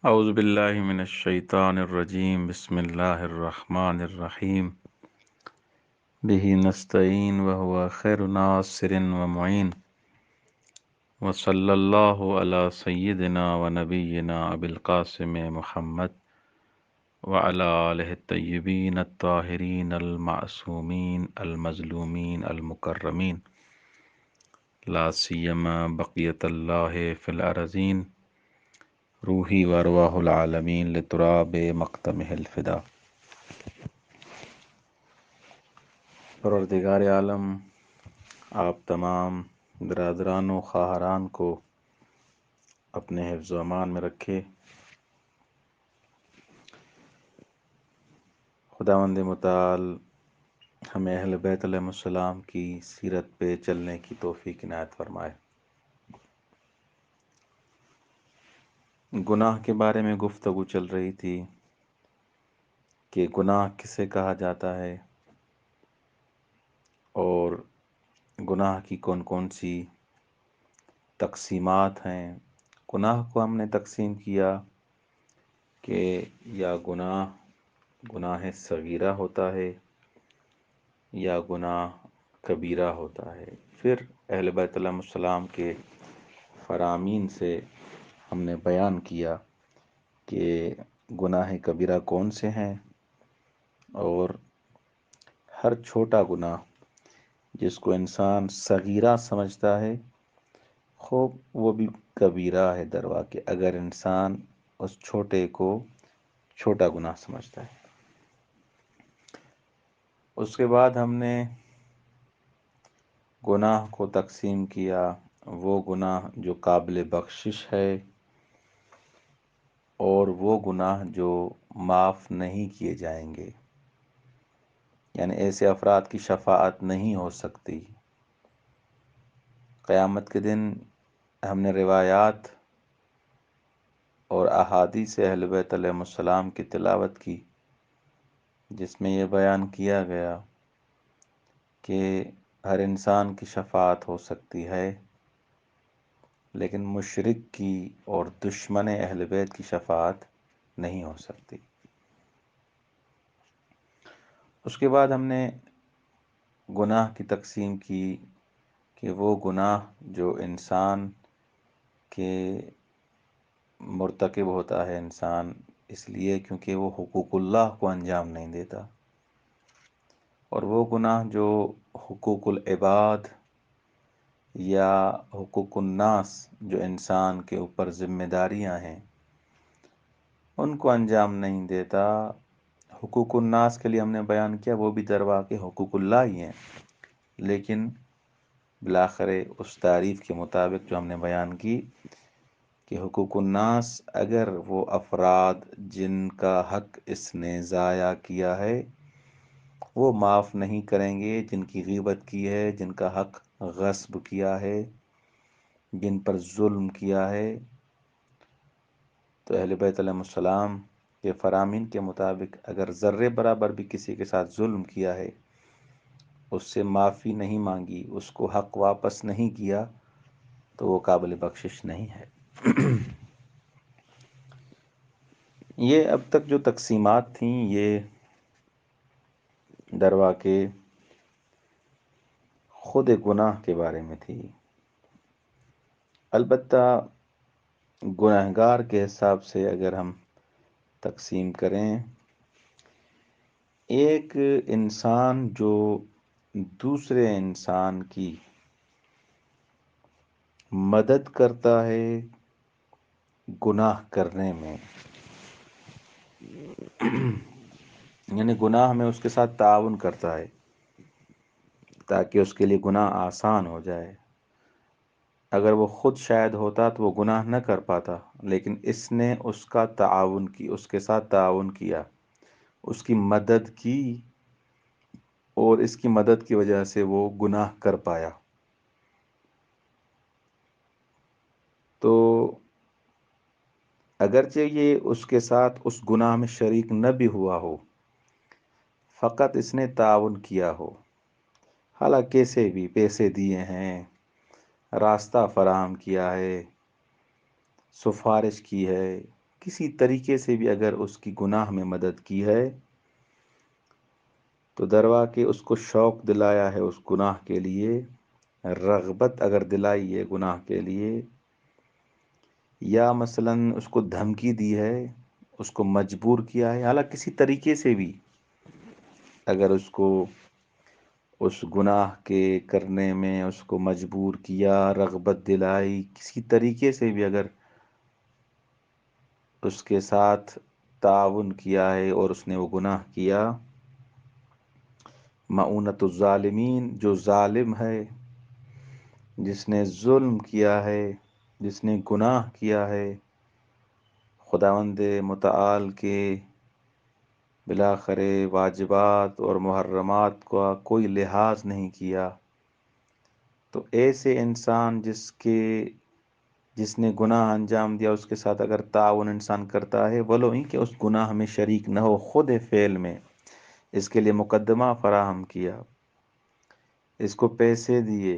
اعوذ باللہ من الشیطان الرجیم، بسم اللہ الرحمن الرحیم، بہ نستعین وہو خیر ناصر ومعین، وصلی اللہ علی سیدنا ونبینا ابی القاسم محمد وعلی آلہ الطیبین الطاہرین المعصومین المظلومین المکرمین، لا سیما بقیت اللہ فی الارضین، روحی وارواح العالمین لتراب مقدمہ الفدا۔ پروردگار عالم آپ تمام برادران و خواہران کو اپنے حفظ و امان میں رکھے۔ خداوند متعال ہمیں اہل بیت علیہ السلام کی سیرت پہ چلنے کی توفیق عنایت فرمائے۔ گناہ کے بارے میں گفتگو چل رہی تھی کہ گناہ کسے کہا جاتا ہے اور گناہ کی کون کون سی تقسیمات ہیں۔ گناہ کو ہم نے تقسیم کیا کہ یا گناہ صغیرہ ہوتا ہے یا گناہ کبیرہ ہوتا ہے۔ پھر اہل بیت علیہ السلام کے فرامین سے ہم نے بیان کیا کہ گناہ کبیرہ کون سے ہیں، اور ہر چھوٹا گناہ جس کو انسان صغیرہ سمجھتا ہے خوب وہ بھی کبیرہ ہے درواقع، اگر انسان اس چھوٹے کو چھوٹا گناہ سمجھتا ہے۔ اس کے بعد ہم نے گناہ کو تقسیم کیا، وہ گناہ جو قابل بخشش ہے اور وہ گناہ جو معاف نہیں کیے جائیں گے، یعنی ایسے افراد کی شفاعت نہیں ہو سکتی۔ قیامت کے دن ہم نے روایات اور احادیث اہل بیت علیہ السلام کی تلاوت کی، جس میں یہ بیان کیا گیا کہ ہر انسان کی شفاعت ہو سکتی ہے، لیکن مشرک کی اور دشمن اہل بیت کی شفاعت نہیں ہو سکتی۔ اس کے بعد ہم نے گناہ کی تقسیم کی کہ وہ گناہ جو انسان کے مرتکب ہوتا ہے انسان اس لیے کیونکہ وہ حقوق اللہ کو انجام نہیں دیتا، اور وہ گناہ جو حقوق العباد یا حقوق الناس جو انسان کے اوپر ذمہ داریاں ہیں ان کو انجام نہیں دیتا۔ حقوق الناس کے لیے ہم نے بیان کیا وہ بھی درواقع حقوق اللہ ہی ہیں، لیکن بالآخر اس تعریف کے مطابق جو ہم نے بیان کی کہ حقوق الناس اگر وہ افراد جن کا حق اس نے ضائع کیا ہے وہ معاف نہیں کریں گے، جن کی غیبت کی ہے، جن کا حق غصب کیا ہے، جن پر ظلم کیا ہے، تو اہل بیت علیہ السلام کے فرامین کے مطابق اگر ذرے برابر بھی کسی کے ساتھ ظلم کیا ہے، اس سے معافی نہیں مانگی، اس کو حق واپس نہیں کیا، تو وہ قابل بخشش نہیں ہے۔ یہ اب تک جو تقسیمات تھیں یہ درواقع خود گناہ کے بارے میں تھی۔ البتہ گنہگار کے حساب سے اگر ہم تقسیم کریں، ایک انسان جو دوسرے انسان کی مدد کرتا ہے گناہ کرنے میں، یعنی گناہ میں اس کے ساتھ تعاون کرتا ہے تاکہ اس کے لیے گناہ آسان ہو جائے۔ اگر وہ خود شاید ہوتا تو وہ گناہ نہ کر پاتا، لیکن اس نے اس کا تعاون کی، اس کے ساتھ تعاون کیا، اس کی مدد کی، اور اس کی مدد کی وجہ سے وہ گناہ کر پایا۔ تو اگرچہ یہ اس کے ساتھ اس گناہ میں شریک نہ بھی ہوا ہو، فقط اس نے تعاون کیا ہو، حالانکہ سے بھی پیسے دیے ہیں، راستہ فراہم کیا ہے، سفارش کی ہے، کسی طریقے سے بھی اگر اس کی گناہ میں مدد کی ہے تو دروا کہ اس کو شوق دلایا ہے اس گناہ کے لیے، رغبت اگر دلائی ہے گناہ کے لیے، یا مثلا اس کو دھمکی دی ہے، اس کو مجبور کیا ہے، حالانکہ کسی طریقے سے بھی اگر اس کو اس گناہ کے کرنے میں اس کو مجبور کیا، رغبت دلائی، کسی طریقے سے بھی اگر اس کے ساتھ تعاون کیا ہے اور اس نے وہ گناہ کیا، معونت الظالمین، جو ظالم ہے، جس نے ظلم کیا ہے، جس نے گناہ کیا ہے، خداوند متعال کے بالآخر واجبات اور محرمات کا کوئی لحاظ نہیں کیا، تو ایسے انسان جس نے گناہ انجام دیا، اس کے ساتھ اگر تعاون انسان کرتا ہے، ولو ہی کہ اس گناہ میں شریک نہ ہو، خود فعل میں اس کے لیے مقدمہ فراہم کیا، اس کو پیسے دیے،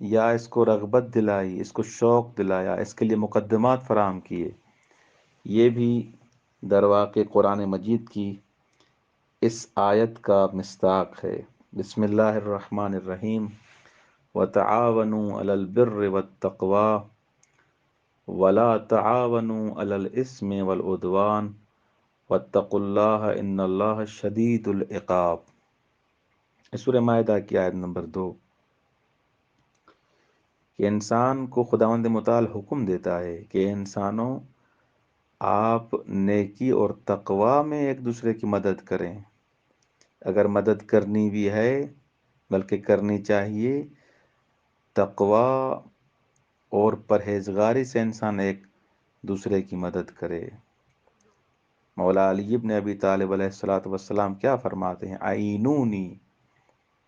یا اس کو رغبت دلائی، اس کو شوق دلایا، اس کے لیے مقدمات فراہم کیے، یہ بھی در واقع قرآن مجید کی اس آیت کا مصداق ہے۔ بسم اللہ الرحمن الرحیم، وَتَعَاوَنُوا عَلَى الْبِرِّ وَالتَّقْوَى وَلَا تَعَاوَنُوا عَلَى الْإِثْمِ وَالْعُدْوَانِ وَاتَّقُوا اللَّهَ إِنَّ اللَّهَ شَدِيدُ الْعِقَابِ۔ سورہ مائدہ کی آیت نمبر 2، کہ انسان کو خداوند متعال حکم دیتا ہے کہ انسانوں، آپ نیکی اور تقوی میں ایک دوسرے کی مدد کریں، اگر مدد کرنی بھی ہے بلکہ کرنی چاہیے تقوی اور پرہیزگاری سے، انسان ایک دوسرے کی مدد کرے۔ مولا علی ابن ابی طالب علیہ السلام کیا فرماتے ہیں؟ آئینونی،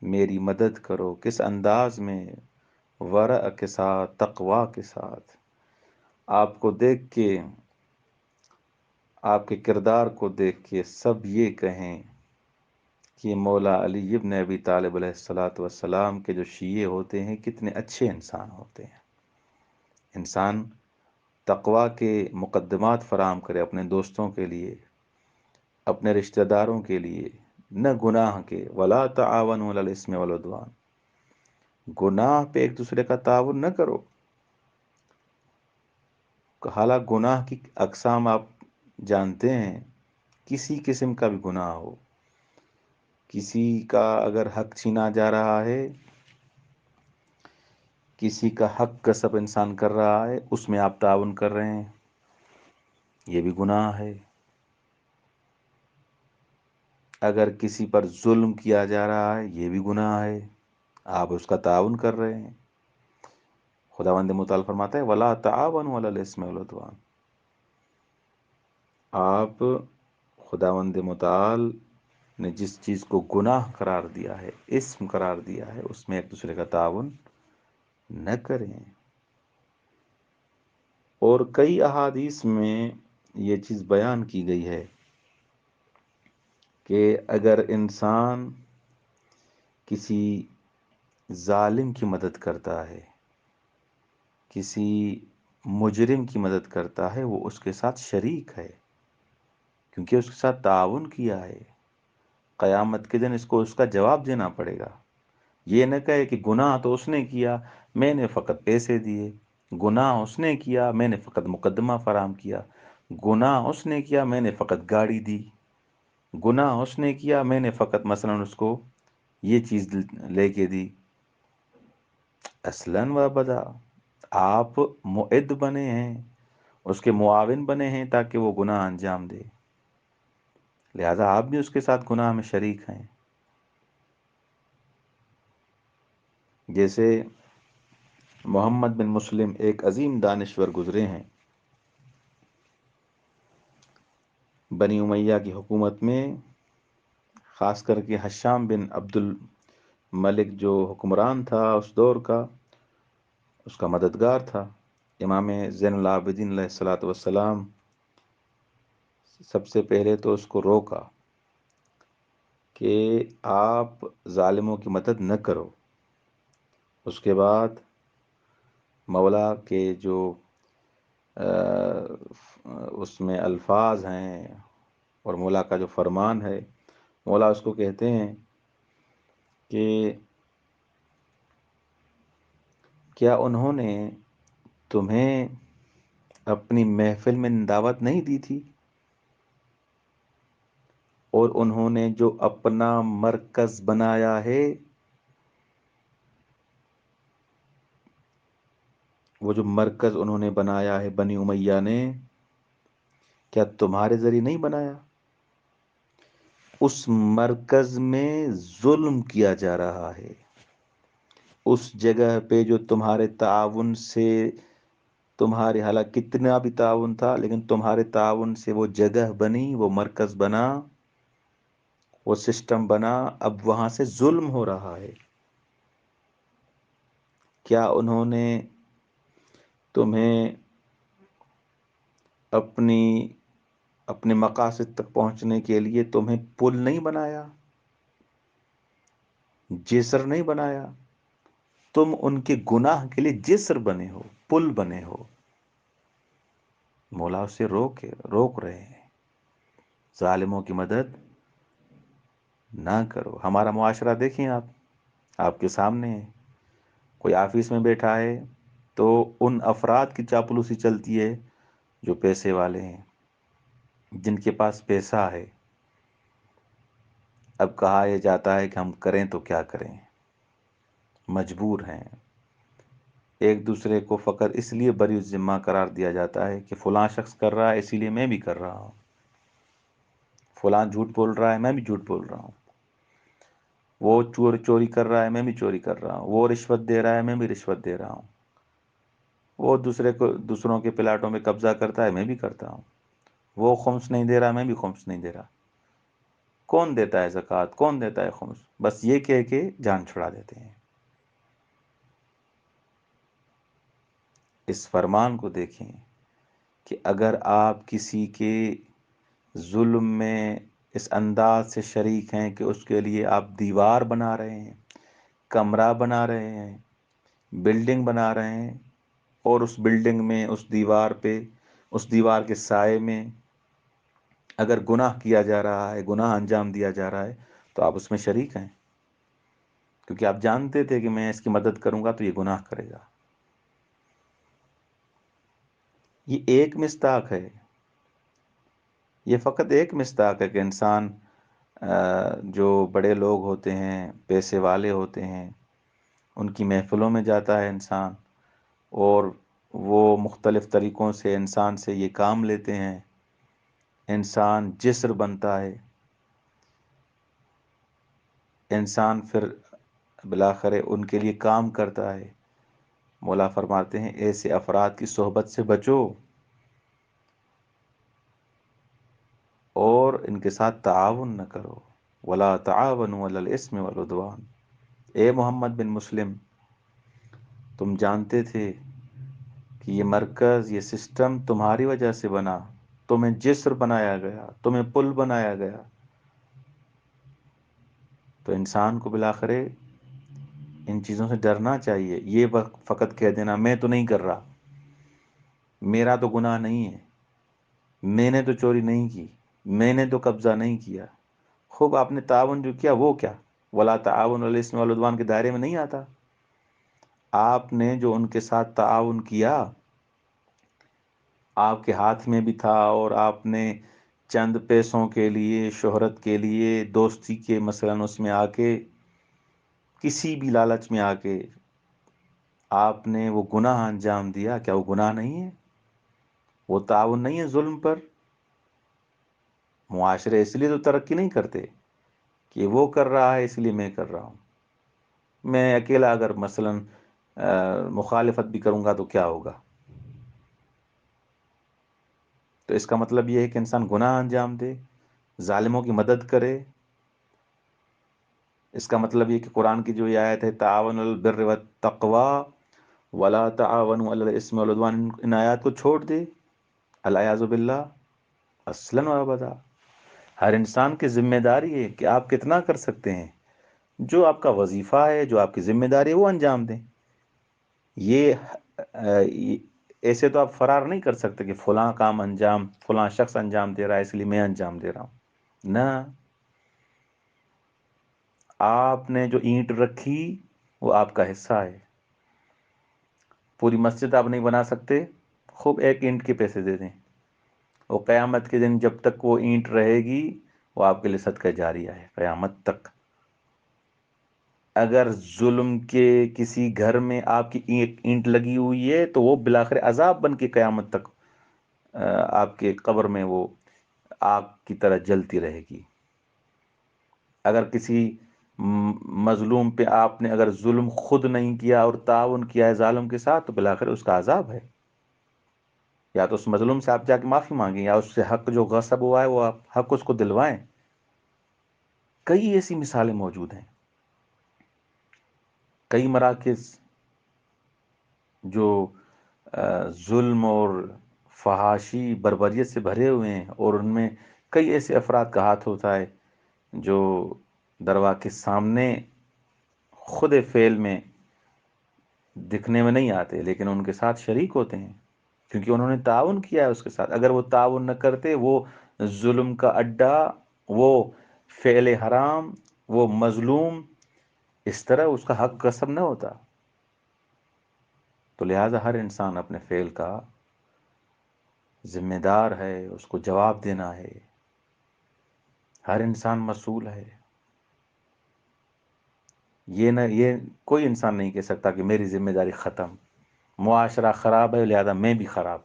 میری مدد کرو، کس انداز میں؟ ورع کے ساتھ، تقوی کے ساتھ۔ آپ کو دیکھ کے، آپ کے کردار کو دیکھ کے سب یہ کہیں کہ مولا علی ابن ابی طالب علیہ السلام کے جو شیعہ ہوتے ہیں کتنے اچھے انسان ہوتے ہیں۔ انسان تقوی کے مقدمات فراہم کرے اپنے دوستوں کے لیے، اپنے رشتہ داروں کے لیے، نہ گناہ کے۔ وَلَا تَعَاوَنُوا عَلَى الْإِثْمِ وَالْعُدْوَانِ، گناہ پہ ایک دوسرے کا تعاون نہ کرو۔ حالانکہ گناہ کی اقسام آپ جانتے ہیں، کسی قسم کا بھی گناہ ہو، کسی کا اگر حق چھینا جا رہا ہے، کسی کا حق غصب انسان کر رہا ہے، اس میں آپ تعاون کر رہے ہیں، یہ بھی گناہ ہے۔ اگر کسی پر ظلم کیا جا رہا ہے، یہ بھی گناہ ہے، آپ اس کا تعاون کر رہے ہیں۔ خداوند متعال فرماتا ہے وَلَا تَعَاوَنُوا عَلَى الْإِثْمِ وَالْعُدْوَانِ، آپ خداوند متعال نے جس چیز کو گناہ قرار دیا ہے، اسم قرار دیا ہے، اس میں ایک دوسرے کا تعاون نہ کریں۔ اور کئی احادیث میں یہ چیز بیان کی گئی ہے کہ اگر انسان کسی ظالم کی مدد کرتا ہے، کسی مجرم کی مدد کرتا ہے، وہ اس کے ساتھ شریک ہے، کیونکہ اس کے ساتھ تعاون کیا ہے۔ قیامت کے دن اس کو اس کا جواب دینا پڑے گا۔ یہ نہ کہے کہ گناہ تو اس نے کیا، میں نے فقط پیسے دیے، گناہ اس نے کیا، میں نے فقط مقدمہ فراہم کیا، گناہ اس نے کیا، میں نے فقط گاڑی دی، گناہ اس نے کیا، میں نے فقط مثلا اس کو یہ چیز لے کے دی۔ اصلاً و ابدا آپ معد بنے ہیں، اس کے معاون بنے ہیں تاکہ وہ گناہ انجام دے، لہذا آپ بھی اس کے ساتھ گناہ میں شریک ہیں۔ جیسے محمد بن مسلم ایک عظیم دانشور گزرے ہیں، بنی امیہ کی حکومت میں، خاص کر کے ہشام بن عبد الملک جو حکمران تھا اس دور کا، اس کا مددگار تھا۔ امام زین العابدین علیہ السلام سب سے پہلے تو اس کو روکا کہ آپ ظالموں کی مدد نہ کرو۔ اس کے بعد مولا کے جو اس میں الفاظ ہیں اور مولا کا جو فرمان ہے، مولا اس کو کہتے ہیں کہ کیا انہوں نے تمہیں اپنی محفل میں دعوت نہیں دی تھی، اور انہوں نے جو اپنا مرکز بنایا ہے، وہ جو مرکز انہوں نے بنایا ہے بنی امیہ نے، کیا تمہارے ذریعے نہیں بنایا؟ اس مرکز میں ظلم کیا جا رہا ہے، اس جگہ پہ جو تمہارے تعاون سے، تمہارے حالانکہ کتنا بھی تعاون تھا لیکن تمہارے تعاون سے وہ جگہ بنی، وہ مرکز بنا، وہ سسٹم بنا، اب وہاں سے ظلم ہو رہا ہے۔ کیا انہوں نے تمہیں اپنے مقاصد تک پہنچنے کے لیے تمہیں پل نہیں بنایا، جسر نہیں بنایا؟ تم ان کے گناہ کے لیے جسر بنے ہو، پل بنے ہو۔ مولا اسے روک رہے ہیں، ظالموں کی مدد نہ کرو۔ ہمارا معاشرہ دیکھیں آپ کے سامنے ہے، کوئی آفس میں بیٹھا ہے تو ان افراد کی چاپلوسی چلتی ہے جو پیسے والے ہیں، جن کے پاس پیسہ ہے۔ اب کہا یہ جاتا ہے کہ ہم کریں تو کیا کریں، مجبور ہیں۔ ایک دوسرے کو فقط اس لیے بری الذمہ قرار دیا جاتا ہے کہ فلاں شخص کر رہا ہے اسی لیے میں بھی کر رہا ہوں، فلاں جھوٹ بول رہا ہے میں بھی جھوٹ بول رہا ہوں، وہ چوری کر رہا ہے میں بھی چوری کر رہا ہوں، وہ رشوت دے رہا ہے میں بھی رشوت دے رہا ہوں، وہ دوسروں کے پلاٹوں میں قبضہ کرتا ہے میں بھی کرتا ہوں، وہ خمس نہیں دے رہا میں بھی خمس نہیں دے رہا۔ کون دیتا ہے زکوٰۃ، کون دیتا ہے خمس؟ بس یہ کہہ کے جان چھڑا دیتے ہیں۔ اس فرمان کو دیکھیں کہ اگر آپ کسی کے ظلم میں اس انداز سے شریک ہیں کہ اس کے لیے آپ دیوار بنا رہے ہیں، کمرہ بنا رہے ہیں، بلڈنگ بنا رہے ہیں، اور اس بلڈنگ میں اس دیوار پہ، اس دیوار کے سائے میں اگر گناہ کیا جا رہا ہے، گناہ انجام دیا جا رہا ہے، تو آپ اس میں شریک ہیں، کیونکہ آپ جانتے تھے کہ میں اس کی مدد کروں گا تو یہ گناہ کرے گا۔ یہ ایک مصداق ہے، یہ فقط ایک مصداق ہے کہ انسان جو بڑے لوگ ہوتے ہیں، پیسے والے ہوتے ہیں، ان کی محفلوں میں جاتا ہے انسان، اور وہ مختلف طریقوں سے انسان سے یہ کام لیتے ہیں، انسان جسر بنتا ہے، انسان پھر بالآخر ان کے لیے کام کرتا ہے۔ مولا فرماتے ہیں ایسے افراد کی صحبت سے بچو اور ان کے ساتھ تعاون نہ کرو، ولا تعاونوا علی الاثم والعدوان۔ اے محمد بن مسلم، تم جانتے تھے کہ یہ مرکز، یہ سسٹم تمہاری وجہ سے بنا، تمہیں جسر بنایا گیا، تمہیں پل بنایا گیا، تو انسان کو بالآخر ان چیزوں سے ڈرنا چاہیے۔ یہ فقط کہہ دینا میں تو نہیں کر رہا، میرا تو گناہ نہیں ہے، میں نے تو چوری نہیں کی، میں نے تو قبضہ نہیں کیا، خوب آپ نے تعاون جو کیا وہ کیا؟ ولا تعاون علی الاثم والعدوان کے دائرے میں نہیں آتا۔ آپ نے جو ان کے ساتھ تعاون کیا، آپ کے ہاتھ میں بھی تھا، اور آپ نے چند پیسوں کے لیے، شہرت کے لیے، دوستی کے مثلاً اس میں آ کے، کسی بھی لالچ میں آ کے آپ نے وہ گناہ انجام دیا، کیا وہ گناہ نہیں ہے؟ وہ تعاون نہیں ہے ظلم پر؟ معاشرے اس لیے تو ترقی نہیں کرتے کہ وہ کر رہا ہے اس لیے میں کر رہا ہوں۔ میں اکیلا اگر مثلاً مخالفت بھی کروں گا تو کیا ہوگا؟ تو اس کا مطلب یہ ہے کہ انسان گناہ انجام دے، ظالموں کی مدد کرے۔ اس کا مطلب یہ کہ قرآن کی جو یہ آیت ہے تعاون علی البر والتقوی ولا تعاونوا علی الاثم والعدوان، ان آیات کو چھوڑ دے، العیاذ باللہ، اصلاً و ابدا۔ ہر انسان کی ذمہ داری ہے کہ آپ کتنا کر سکتے ہیں، جو آپ کا وظیفہ ہے، جو آپ کی ذمہ داری ہے وہ انجام دیں۔ یہ ایسے تو آپ فرار نہیں کر سکتے کہ فلاں کام انجام فلاں شخص انجام دے رہا ہے اس لیے میں انجام دے رہا ہوں، نہ، آپ نے جو اینٹ رکھی وہ آپ کا حصہ ہے. پوری مسجد آپ نہیں بنا سکتے، خوب ایک اینٹ کے پیسے دے دیں، وہ قیامت کے دن جب تک وہ اینٹ رہے گی وہ آپ کے لیے صدقہ جاریہ ہے قیامت تک. اگر ظلم کے کسی گھر میں آپ کی ایک اینٹ لگی ہوئی ہے تو وہ بالآخر عذاب بن کے قیامت تک آپ کے قبر میں وہ آگ کی طرح جلتی رہے گی. اگر کسی مظلوم پہ آپ نے اگر ظلم خود نہیں کیا اور تعاون کیا ہے ظالم کے ساتھ تو بالآخر اس کا عذاب ہے. یا تو اس مظلوم سے آپ جا کے معافی مانگیں، یا اس سے حق جو غصب ہوا ہے وہ آپ حق اس کو دلوائیں. کئی ایسی مثالیں موجود ہیں، کئی مراکز جو ظلم اور فحاشی بربریت سے بھرے ہوئے ہیں، اور ان میں کئی ایسے افراد کا ہاتھ ہوتا ہے جو دروا کے سامنے خود فعل میں دکھنے میں نہیں آتے لیکن ان کے ساتھ شریک ہوتے ہیں کیونکہ انہوں نے تعاون کیا ہے اس کے ساتھ. اگر وہ تعاون نہ کرتے، وہ ظلم کا اڈا، وہ فعل حرام، وہ مظلوم اس طرح اس کا حق غصب نہ ہوتا. تو لہٰذا ہر انسان اپنے فعل کا ذمہ دار ہے، اس کو جواب دینا ہے. ہر انسان مسئول ہے. یہ کوئی انسان نہیں کہہ سکتا کہ میری ذمہ داری ختم، معاشرہ خراب ہے لہذا میں بھی خراب،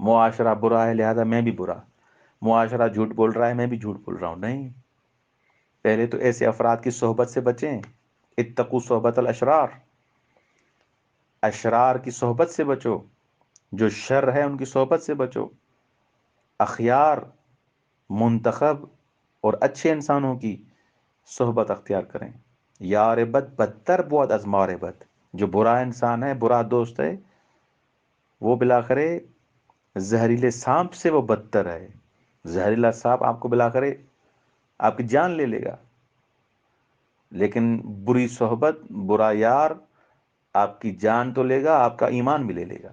معاشرہ برا ہے لہذا میں بھی برا، معاشرہ جھوٹ بول رہا ہے میں بھی جھوٹ بول رہا ہوں. نہیں، پہلے تو ایسے افراد کی صحبت سے بچیں. اتقوا صحبت الاشرار، اشرار کی صحبت سے بچو، جو شر ہے ان کی صحبت سے بچو. اخیار، منتخب اور اچھے انسانوں کی صحبت اختیار کریں. یار بد بدتر بود از مار بد، جو برا انسان ہے، برا دوست ہے، وہ بالآخر زہریلے سانپ سے وہ بدتر ہے. زہریلا سانپ آپ کو بالآخر آپ کی جان لے لے گا، لیکن بری صحبت، برا یار آپ کی جان تو لے گا، آپ کا ایمان بھی لے لے گا.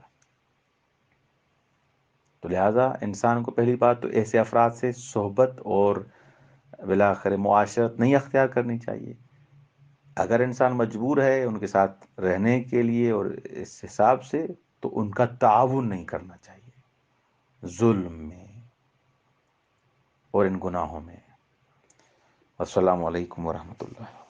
تو لہٰذا انسان کو پہلی بات تو ایسے افراد سے صحبت اور بالآخر معاشرت نہیں اختیار کرنی چاہیے. اگر انسان مجبور ہے ان کے ساتھ رہنے کے لیے اور اس حساب سے، تو ان کا تعاون نہیں کرنا چاہیے ظلم میں اور ان گناہوں میں. السلام علیکم ورحمۃ اللہ.